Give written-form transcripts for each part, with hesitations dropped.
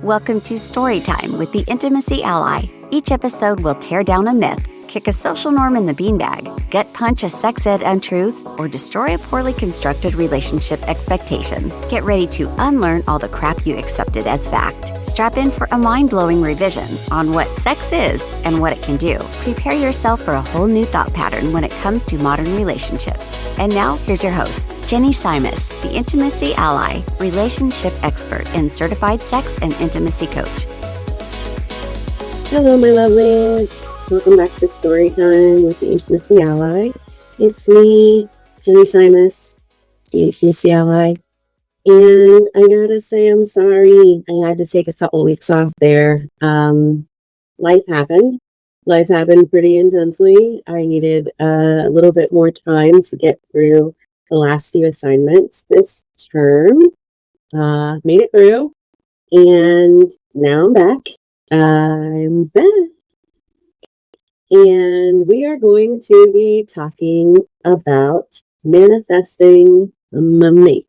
Welcome to Storytime with the Intimacy Ally. Each episode will tear down a myth, kick a social norm in the beanbag, gut punch a sex ed untruth, or destroy a poorly constructed relationship expectation. Get ready to unlearn all the crap you accepted as fact. Strap in for a mind-blowing revision on what sex is and what it can do. Prepare yourself for a whole new thought pattern when it comes to modern relationships. And now, here's your host, Jenny Simus, the Intimacy Ally, relationship expert and certified sex and intimacy coach. Hello, my lovelies. Welcome back to Storytime with the Intimacy Ally. It's me, Jenny Simus, the Intimacy Ally. And I gotta say, I'm sorry. I had to take a couple weeks off there. Life happened. Life happened pretty intensely. I needed a little bit more time to get through the last few assignments this term. Made it through. And now I'm back. I'm back. And we are going to be talking about manifesting my mate.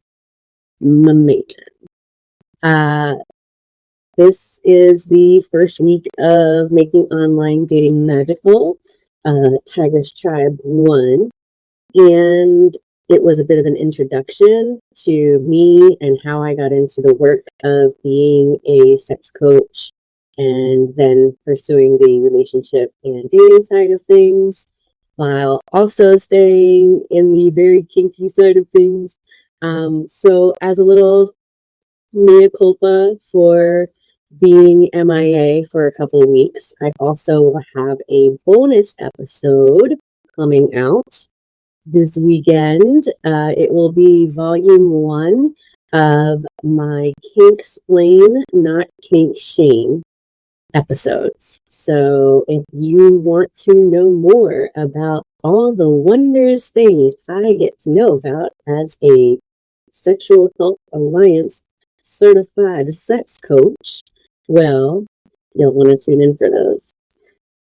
This is the first week of Making Online Dating Magical, Tiger's Tribe 1. And it was a bit of an introduction to me and how I got into the work of being a sex coach and then pursuing the relationship and dating side of things, while also staying in the very kinky side of things. So as a little mea culpa for being MIA for a couple of weeks, I also will have a bonus episode coming out this weekend. It will be volume 1 of my Kinksplain, not Kinkshame episodes. So if you want to know more about all the wondrous things I get to know about as a Sexual Health Alliance certified sex coach, well, you'll want to tune in for those.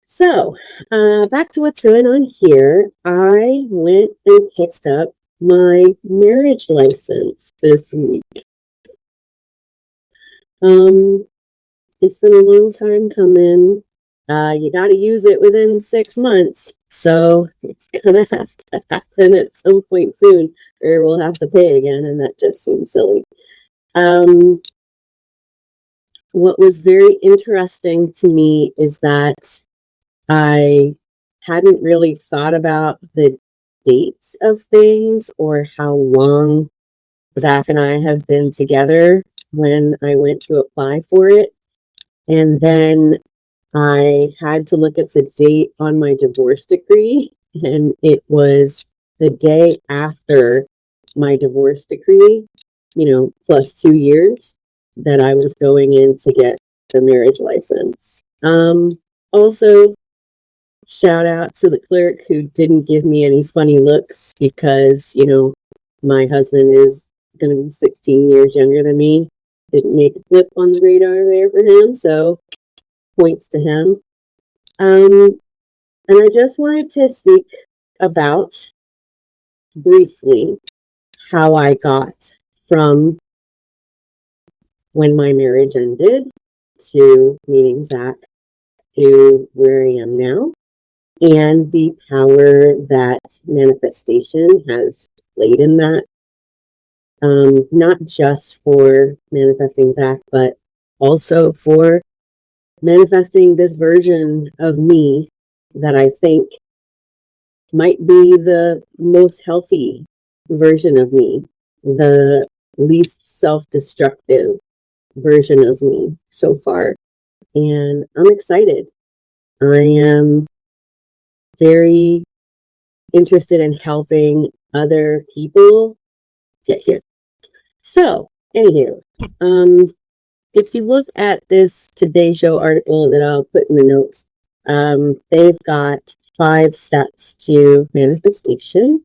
So, back to what's going on here. I went and picked up my marriage license this week. It's been a long time coming. You got to use it within 6 months. So it's going to have to happen at some point soon, or we'll have to pay again, and that just seems silly. What was very interesting to me is that I hadn't really thought about the dates of things or how long Zach and I have been together when I went to apply for it. And then I had to look at the date on my divorce decree, and it was the day after my divorce decree, plus 2 years that I was going in to get the marriage license. Also, shout out to the clerk who didn't give me any funny looks because, my husband is going to be 16 years younger than me. Didn't make a flip on the radar there for him, so points to him. And I just wanted to speak about briefly how I got from when my marriage ended to meeting Zach to where I am now, and the power that manifestation has played in that. Not just for manifesting Zach, but also for manifesting this version of me that I think might be the most healthy version of me, the least self-destructive version of me so far. And I'm excited. I am very interested in helping other people get here. So, anywho, if you look at this Today Show article that I'll put in the notes, they've got 5 steps to manifestation.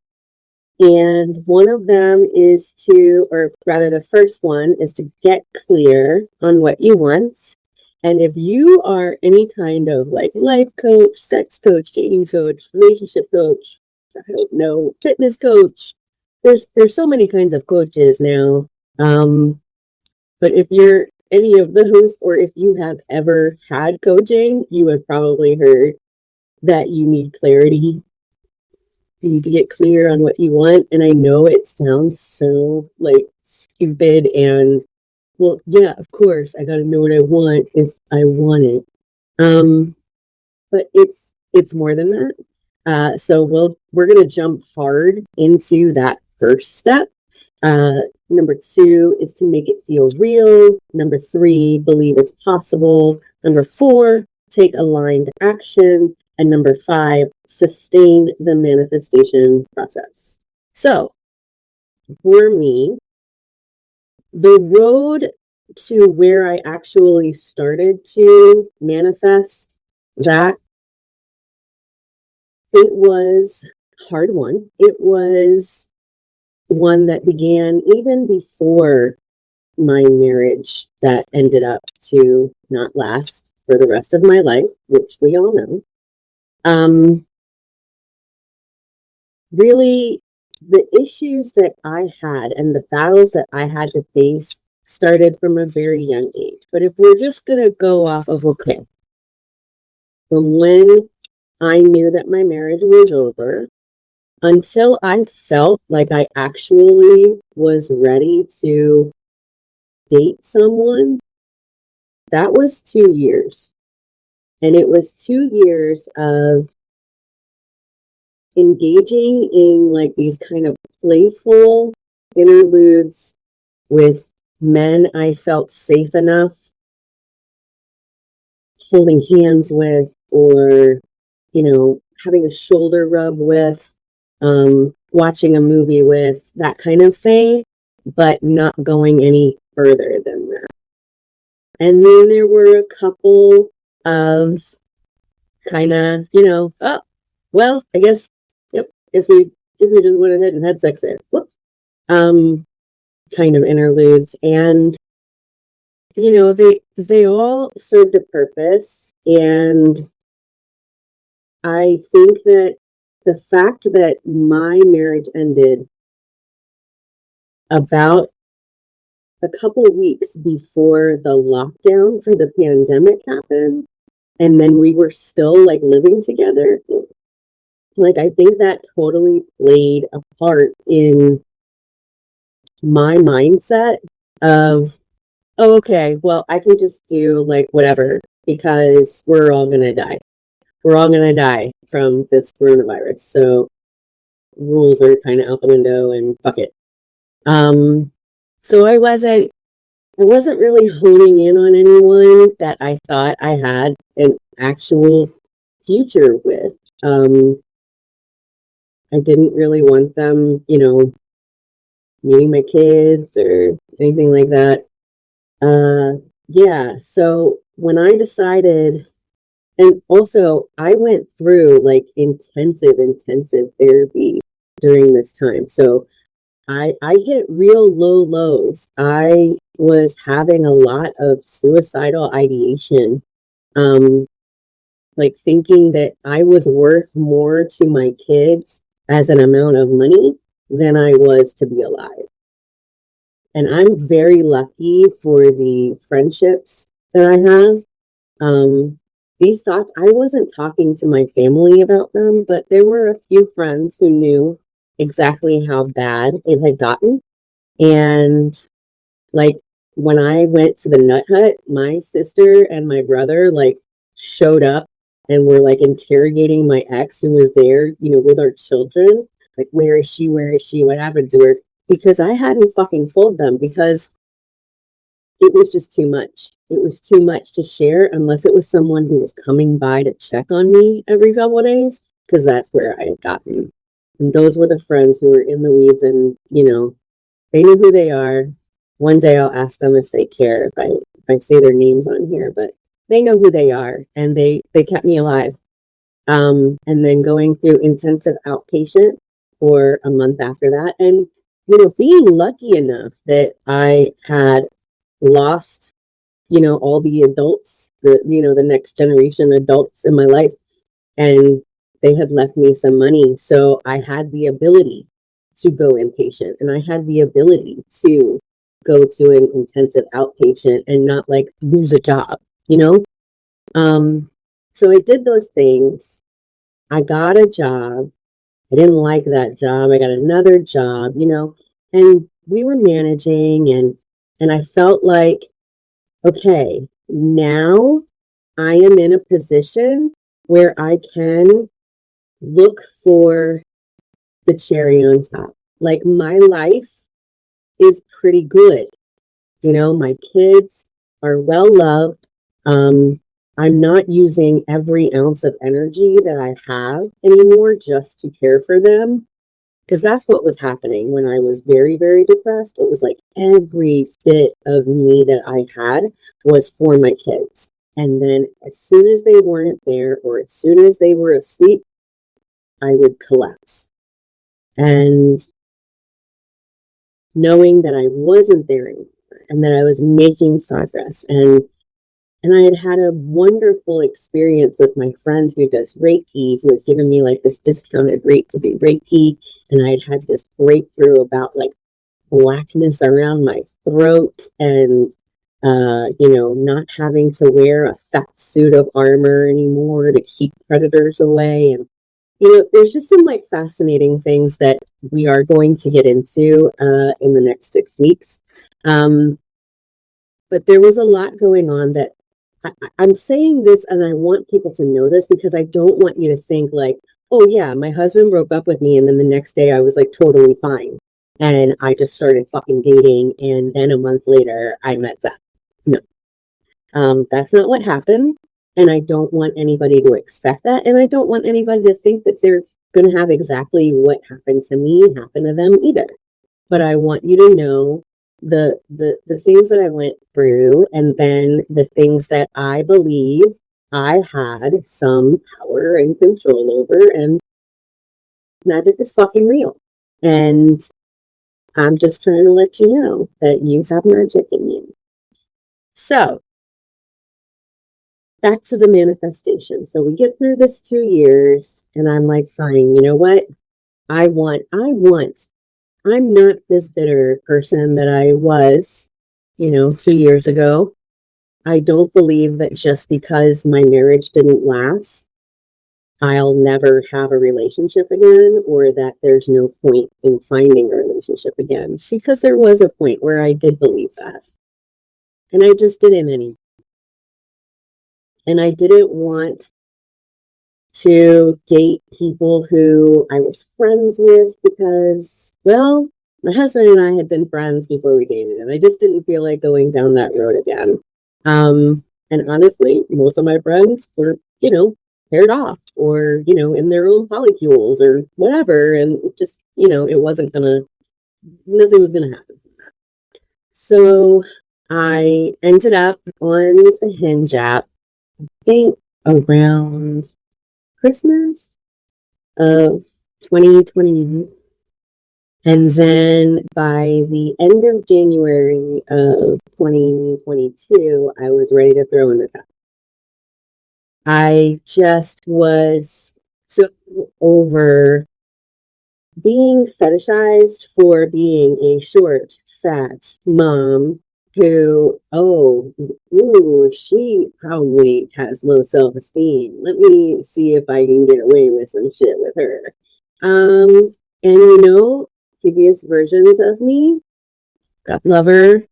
And one of them is the first one is to get clear on what you want. And if you are any kind of life coach, sex coach, dating coach, relationship coach, I don't know, fitness coach, there's so many kinds of coaches now. But if you're any of those, or if you have ever had coaching, you have probably heard that you need clarity. You need to get clear on what you want. And I know it sounds so like stupid and well, yeah, of course, I got to know what I want if I want it. But it's more than that. So we're gonna jump hard into that first step. Number 2 is to make it feel real. Number 3, believe it's possible. Number 4, take aligned action. And number 5, sustain the manifestation process. So for me, the road to where I actually started to manifest that, it was a hard one. It was one that began even before my marriage that ended up to not last for the rest of my life, which we all know. Really, the issues that I had and the battles that I had to face started from a very young age. But if we're just going to go off of, okay, from when I knew that my marriage was over until I felt like I actually was ready to date someone, that was 2 years. And it was 2 years of engaging in like these kind of playful interludes with men I felt safe enough holding hands with, or, you know, having a shoulder rub with, watching a movie with, that kind of thing, but not going any further than that. And then there were a couple of kind of, you know, oh, well, I guess, yep, guess we just went ahead and had sex there. Whoops. Kind of interludes. And, you know, they all served a purpose. And I think that the fact that my marriage ended about a couple of weeks before the lockdown for the pandemic happened, and then we were still like living together, like I think that totally played a part in my mindset of, oh, okay, well, I can just do like whatever because we're all gonna die. We're all gonna die from this coronavirus. So rules are kind of out the window and fuck it. So I wasn't really honing in on anyone that I thought I had an actual future with. I didn't really want them, you know, meeting my kids or anything like that. Yeah, so when I decided, and also I went through like intensive therapy during this time. So I hit real low lows. I was having a lot of suicidal ideation, like thinking that I was worth more to my kids as an amount of money than I was to be alive. And I'm very lucky for the friendships that I have. These thoughts, I wasn't talking to my family about them, but there were a few friends who knew exactly how bad it had gotten. And like when I went to the nut hut, my sister and my brother like showed up and were like interrogating my ex who was there, you know, with our children. Like, where is she? Where is she? What happened to her? Because I hadn't fucking told them, because it was just too much. It was too much to share unless it was someone who was coming by to check on me every couple of days, because that's where I had gotten. And those were the friends who were in the weeds, and, you know, they knew who they are. One day I'll ask them if they care if I say their names on here, but they know who they are, and they kept me alive. And then going through intensive outpatient for a month after that, and, you know, being lucky enough that I had lost, you know, all the adults, the next generation adults in my life, and they had left me some money. So I had the ability to go inpatient, and I had the ability to go to an intensive outpatient and not like lose a job, you know? So I did those things. I got a job. I didn't like that job. I got another job, and we were managing and I felt like, okay, now I am in a position where I can look for the cherry on top. Like my life is pretty good. My kids are well loved. I'm not using every ounce of energy that I have anymore just to care for them. Because that's what was happening when I was very, very depressed. It was like every bit of me that I had was for my kids. And then as soon as they weren't there or as soon as they were asleep, I would collapse. And knowing that I wasn't there anymore and that I was making progress and I had had a wonderful experience with my friend who does Reiki, who had given me like this discounted rate to do Reiki. And I had had this breakthrough about like blackness around my throat and, not having to wear a fat suit of armor anymore to keep predators away. And, there's just some like fascinating things that we are going to get into in the next 6 weeks. But there was a lot going on that I'm saying this and I want people to know this because I don't want you to think like, oh yeah, my husband broke up with me and then the next day I was like totally fine. And I just started fucking dating and then a month later I met Zach. No. That's not what happened. And I don't want anybody to expect that. And I don't want anybody to think that they're going to have exactly what happened to me happen to them either. But I want you to know the things that I went through and then the things that I believe I had some power and control over, and magic is fucking real. And I'm just trying to let you know that you have magic in you. So back to the manifestation. So we get through this 2 years and I'm like, fine, you know what? I'm not this bitter person that I was, 2 years ago. I don't believe that just because my marriage didn't last, I'll never have a relationship again, or that there's no point in finding a relationship again. Because there was a point where I did believe that. And I just didn't anymore. And I didn't want to date people who I was friends with because, well, my husband and I had been friends before we dated, and I just didn't feel like going down that road again. And honestly, most of my friends were, paired off or, in their own polycules or whatever. And it just, nothing was going to happen. So I ended up on the Hinge app, I think around Christmas of 2020. And then by the end of January of 2022, I was ready to throw in the towel. I just was so over being fetishized for being a short, fat mom who, she probably has low self-esteem. Let me see if I can get away with some shit with her. And previous versions of me, God love her,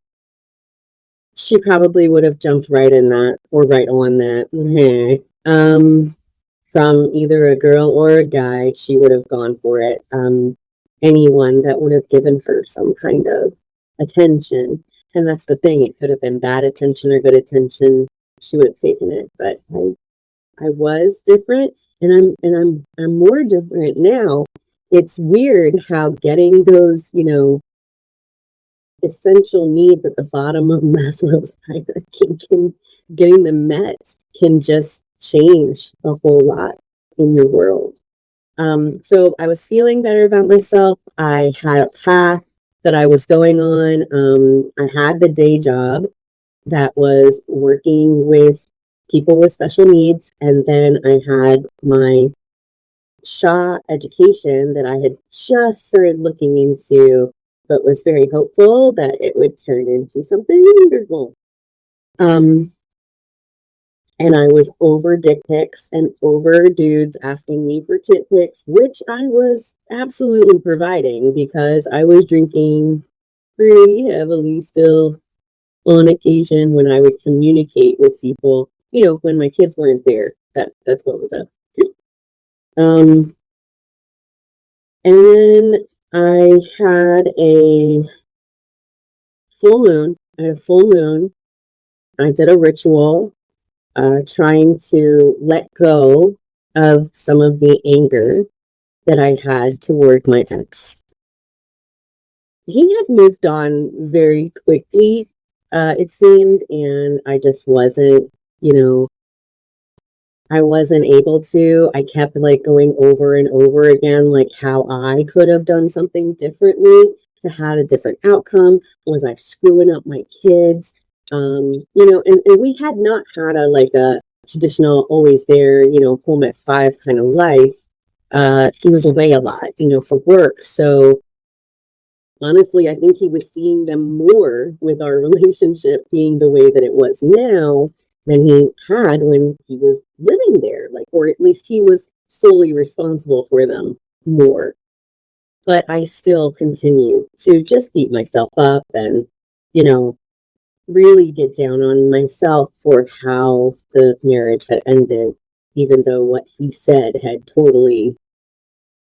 she probably would have jumped right in that or right on that. From either a girl or a guy, she would have gone for it. Anyone that would have given her some kind of attention. And that's the thing, it could have been bad attention or good attention. She would have taken it. But I was different and I'm more different now. It's weird how getting those, essential needs at the bottom of Maslow's hierarchy getting them met can just change a whole lot in your world. So I was feeling better about myself. I had a path that I was going on. I had the day job that was working with people with special needs. And then I had my SHA education that I had just started looking into but was very hopeful that it would turn into something wonderful. And I was over dick pics and over dudes asking me for tit pics, which I was absolutely providing because I was drinking pretty heavily still on occasion when I would communicate with people, when my kids weren't there. That's what was up. And then I had a full moon. I did a ritual trying to let go of some of the anger that I had toward my ex. He had moved on very quickly, it seemed, and I just wasn't, I wasn't able to. I kept like going over and over again, like how I could have done something differently to have a different outcome. Was I screwing up my kids? And we had not had a traditional always there, home at 5 kind of life. He was away a lot, for work. So honestly, I think he was seeing them more with our relationship being the way that it was now than he had when he was living there, or at least he was solely responsible for them more. But I still continue to just beat myself up and, really get down on myself for how the marriage had ended, even though what he said had totally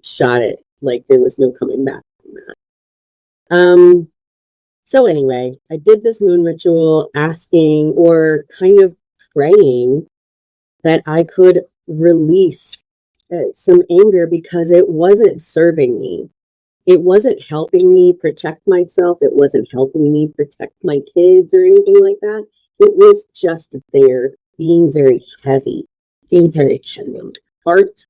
shot it like there was no coming back from that. So anyway, I did this moon ritual asking or kind of praying that I could release some anger because it wasn't serving me. It wasn't helping me protect myself. It wasn't helping me protect my kids or anything like that. It was just there being very heavy on my heart,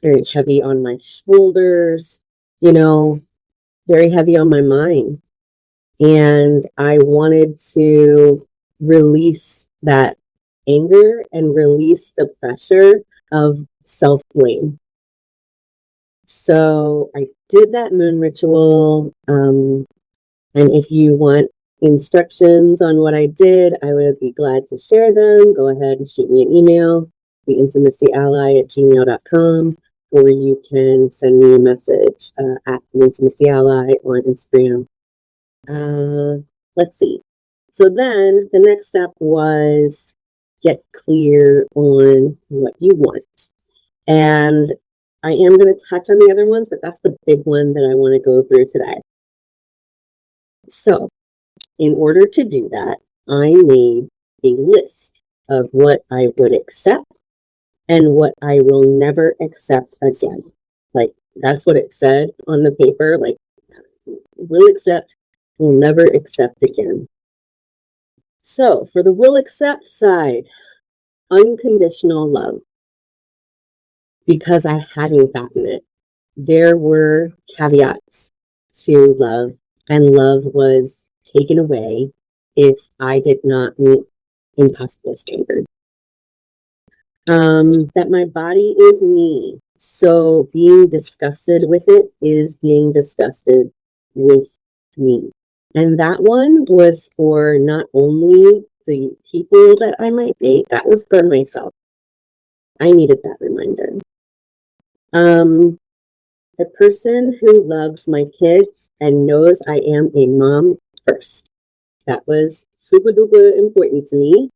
very heavy on my shoulders, very heavy on my mind. And I wanted to release that anger and release the pressure of self-blame. So I did that moon ritual. And if you want instructions on what I did, I would be glad to share them. Go ahead and shoot me an email, theintimacyally@gmail.com, or you can send me a message at theintimacyally on Instagram. Let's see. So then the next step was get clear on what you want. And I am going to touch on the other ones, but that's the big one that I want to go through today. So in order to do that, I made a list of what I would accept and what I will never accept again. That's what it said on the paper. Will accept, will never accept again. So for the will accept side, unconditional love. Because I hadn't gotten it, there were caveats to love, and love was taken away if I did not meet impossible standards. That my body is me, so being disgusted with it is being disgusted with me. And that one was for not only the people that I might date, that was for myself. I needed that reminder. The person who loves my kids and knows I am a mom first. That was super duper important to me.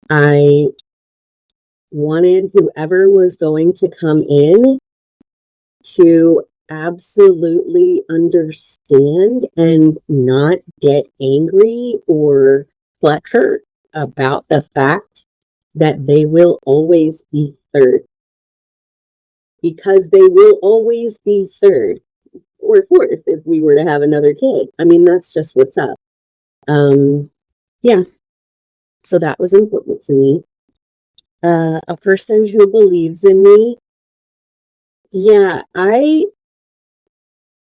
I wanted whoever was going to come in to absolutely understand and not get angry or butthurt about the fact that they will always be third. Because they will always be third or fourth if we were to have another kid. I mean, that's just what's up. Yeah. So that was important to me. A person who believes in me. Yeah, I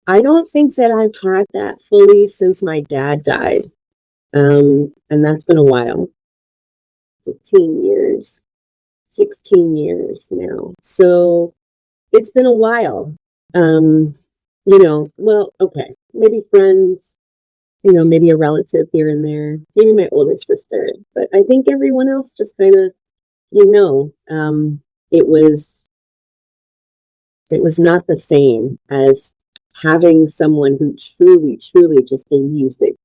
don't think that I've had that fully since my dad died. And that's been a while. 15 years, 16 years now. So it's been a while. well, okay, maybe friends, maybe a relative here and there, maybe my oldest sister. But I think everyone else just kind of, it was not the same as having someone who truly, truly just believes that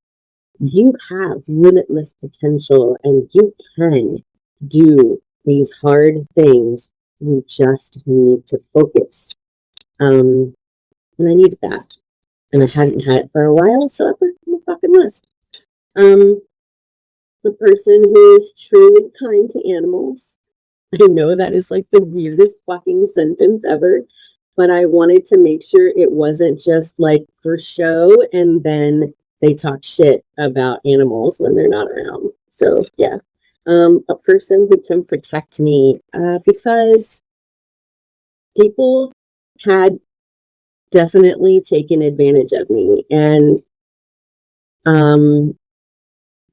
you have limitless potential and you can do these hard things. You just need to focus. And I needed that. And I hadn't had it for a while, so I put it on the fucking list. Um, the person who is truly kind to animals. I know that is like the weirdest fucking sentence ever, but I wanted to make sure it wasn't just like for show and then they talk shit about animals when they're not around. So yeah, a person who can protect me because people had definitely taken advantage of me, and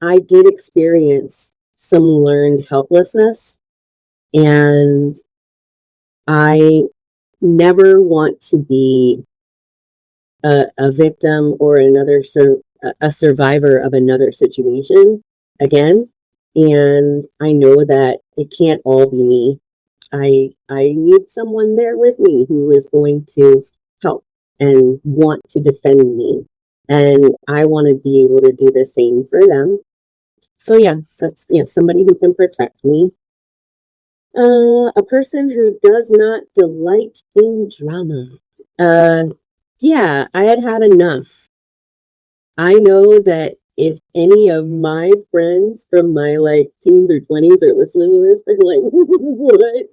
I did experience some learned helplessness, and I never want to be a victim or a survivor of another situation again. And I know that it can't all be me. I need someone there with me who is going to help and want to defend me. And I want to be able to do the same for them. So yeah, that's somebody who can protect me. A person who does not delight in drama. Yeah, I had enough. I know that if any of my friends from my like teens or 20s are listening to this, they're like, what?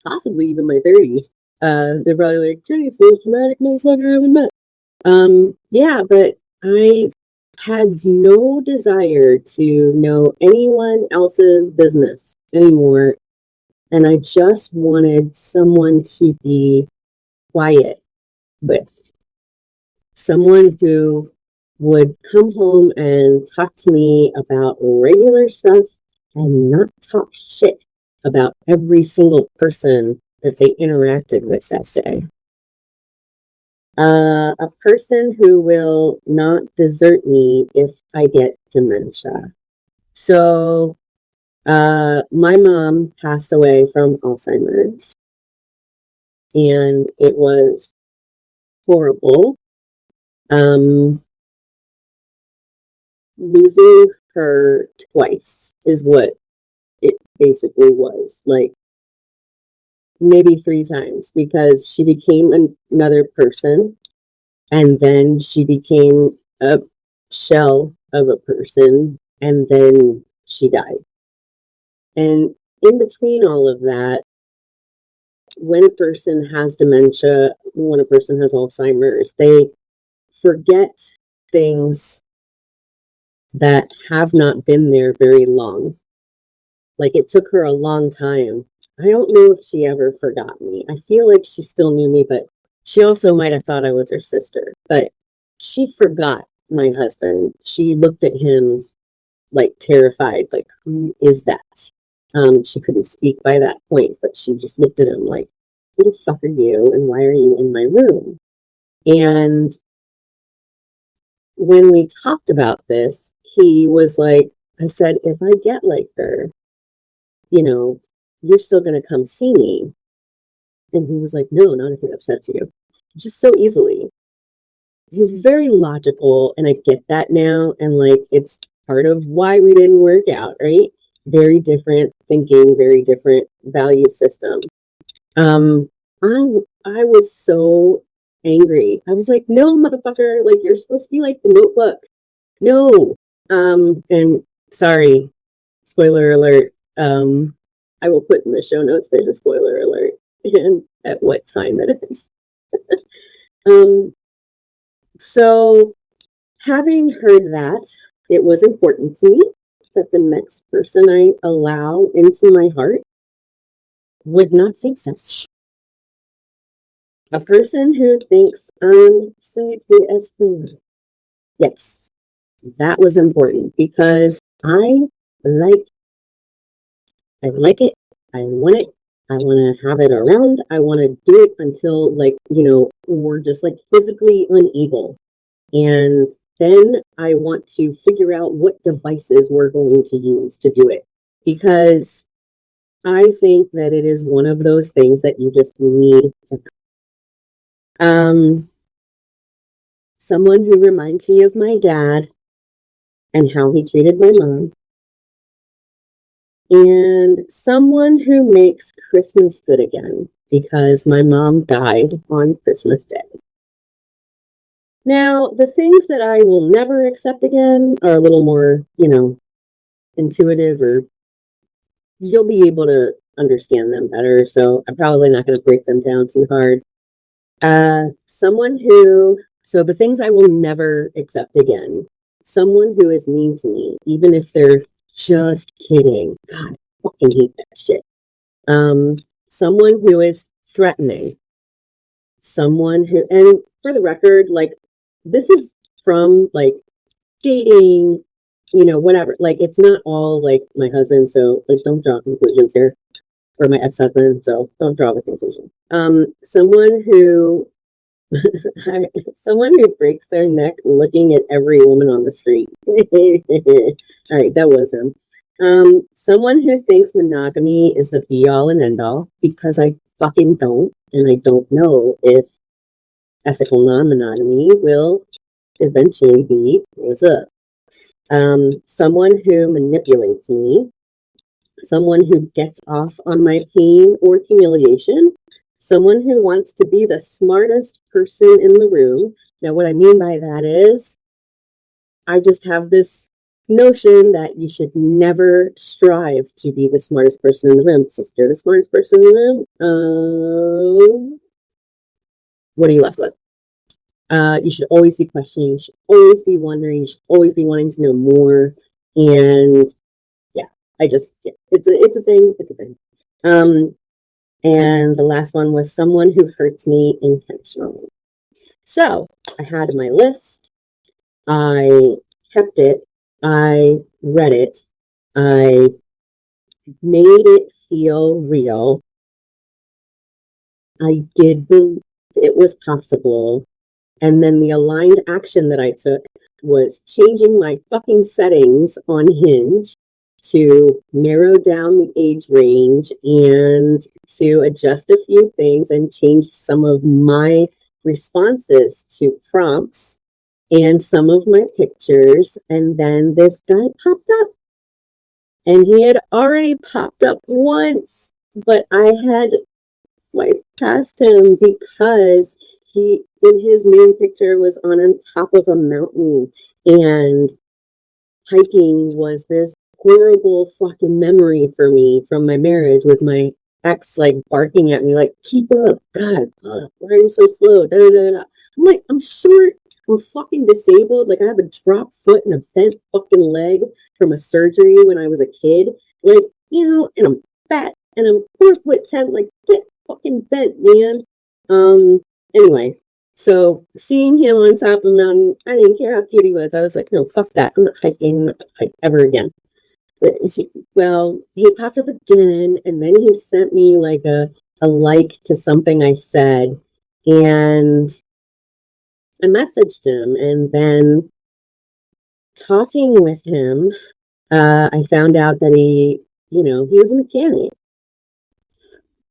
Possibly even my 30s. They're probably like, Jenny's the most dramatic motherfucker I ever met. Yeah, but I had no desire to know anyone else's business anymore. And I just wanted someone to be quiet with. Someone who would come home and talk to me about regular stuff and not talk shit about every single person that they interacted with that day. A person who will not desert me if I get dementia. So, my mom passed away from Alzheimer's, and it was horrible. Losing her twice is what it basically was. Like, maybe 3 times, because she became another person and then she became a shell of a person and then she died. And in between all of that, when a person has dementia, when a person has Alzheimer's, they forget things that have not been there very long. Like, it took her a long time. I don't know if she ever forgot me. I feel like she still knew me, but she also might have thought I was her sister. But she forgot my husband. She looked at him like terrified, like, who is that? She couldn't speak by that point, but she just looked at him like, who the fuck are you and why are you in my room? And when we talked about this, he was like, I said, if I get like her, you're still going to come see me. And he was like, no, not if it upsets you. Just so easily. He's very logical, and I get that now. And like, it's part of why we didn't work out, right? Very different thinking, very different value system. I was so angry. I was like, no, motherfucker, like, you're supposed to be like the Notebook. No. And sorry, spoiler alert. I will put in the show notes, there's a spoiler alert and at what time it is. So having heard that, it was important to me that the next person I allow into my heart would not think that. A person who thinks I'm sexy as food. Yes, that was important because I like it. I want it. I want to have it around. I want to do it until, like, we're just like physically unable. And then I want to figure out what devices we're going to use to do it. Because I think that it is one of those things that you just need to. Someone who reminds me of my dad and how he treated my mom. And someone who makes Christmas good again, because my mom died on Christmas Day. Now, the things that I will never accept again are a little more, intuitive, or you'll be able to understand them better. So I'm probably not going to break them down too hard. So the things I will never accept again, someone who is mean to me, even if they're just kidding. God, I fucking hate that shit. Someone who is threatening. Someone who, and for the record, like, this is from, like, dating, whatever. Like, it's not all, like, my husband, so, like, don't draw conclusions here. Or my ex-husband, so don't draw the conclusion. Someone who breaks their neck looking at every woman on the street. All right, that was him. Someone who thinks monogamy is the be-all and end-all, because I fucking don't, and I don't know if ethical non-monogamy will eventually be what's up. Someone who manipulates me, someone who gets off on my pain or humiliation, someone who wants to be the smartest person in the room. Now, what I mean by that is, I just have this notion that you should never strive to be the smartest person in the room. So if you're the smartest person in the room, what are you left with? You should always be questioning. You should always be wondering. You should always be wanting to know more. And yeah, it's a thing. It's a thing. And the last one was someone who hurts me intentionally. So I had my list. I kept it. I read it. I made it feel real. I did believe it was possible. And then the aligned action that I took was changing my fucking settings on Hinge to narrow down the age range and to adjust a few things and change some of my responses to prompts and some of my pictures. And then this guy popped up. And he had already popped up once, but I had swiped past him because he, in his main picture, was on top of a mountain, and hiking was this horrible fucking memory for me from my marriage, with my ex like barking at me like, keep up, God, why are you so slow? Da, da, da, da. I'm like, I'm short, I'm fucking disabled, like I have a drop foot and a bent fucking leg from a surgery when I was a kid, like, and I'm fat and I'm 4'10", like, get fucking bent, man. Anyway, so seeing him on top of a mountain, I didn't care how cute he was. I was like, no, fuck that. I'm not hiking. I'm not gonna hike ever again. But he popped up again, and then he sent me like a like to something I said, and I messaged him, and then talking with him, I found out that he was a mechanic.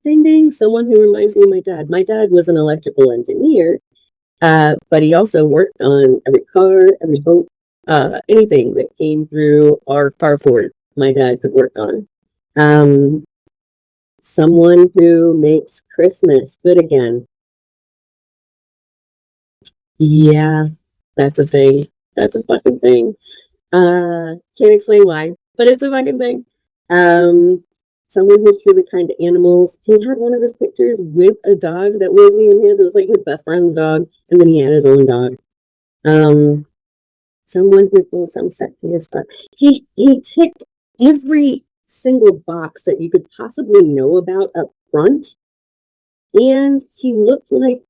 Ding ding, someone who reminds me of my dad. My dad was an electrical engineer, but he also worked on every car, every boat, anything that came through our carport, my dad could work on. Someone who makes Christmas good again. Yeah, that's a thing. That's a fucking thing. Can't explain why, but it's a fucking thing. Someone who's truly kind to animals. He had one of his pictures with a dog that wasn't even his. It was like his best friend's dog, and then he had his own dog. Someone who thinks I'm sexy as fuck. He ticked every single box that you could possibly know about up front, and he looked like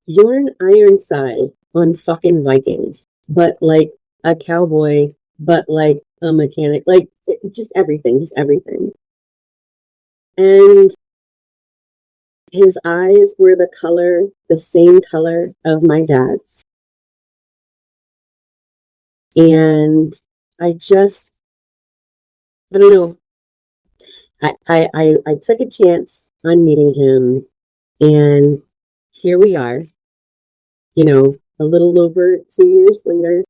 Bjorn Ironside on fucking Vikings, but like a cowboy, but like a mechanic, like just everything. And His eyes were the same color of my dad's. And I don't know, I took a chance on meeting him, and here we are, a little over 2 years later,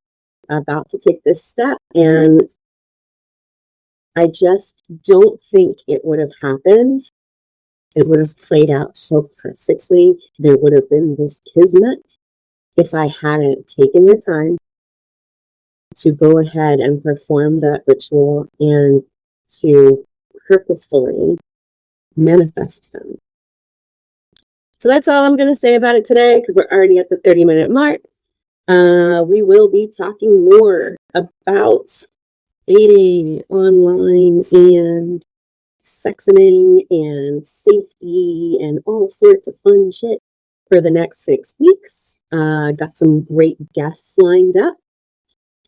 about to take this step. And I just don't think it would have happened. It would have played out so perfectly. There would have been this kismet if I hadn't taken the time to go ahead and perform that ritual and to purposefully manifest him. So that's all I'm going to say about it today, because we're already at the 30-minute mark. We will be talking more about dating online and sexing and safety and all sorts of fun shit for the next 6 weeks. Got some great guests lined up.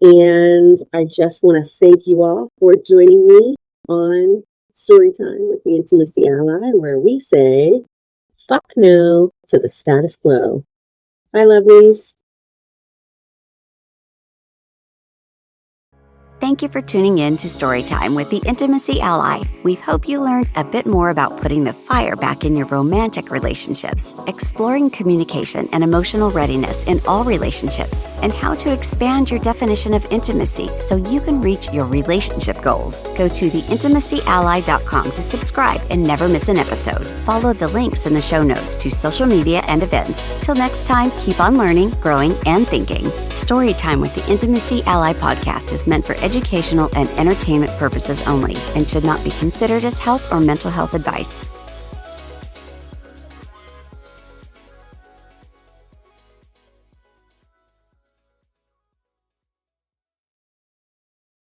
And I just want to thank you all for joining me on Storytime with the Intimacy Ally, where we say, fuck no to the status quo. Bye, lovelies. Thank you for tuning in to Storytime with the Intimacy Ally. We hope you learned a bit more about putting the fire back in your romantic relationships, exploring communication and emotional readiness in all relationships, and how to expand your definition of intimacy so you can reach your relationship goals. Go to theintimacyally.com to subscribe and never miss an episode. Follow the links in the show notes to social media and events. Till next time, keep on learning, growing, and thinking. Storytime with the Intimacy Ally podcast is meant for educational and entertainment purposes only and should not be considered as health or mental health advice.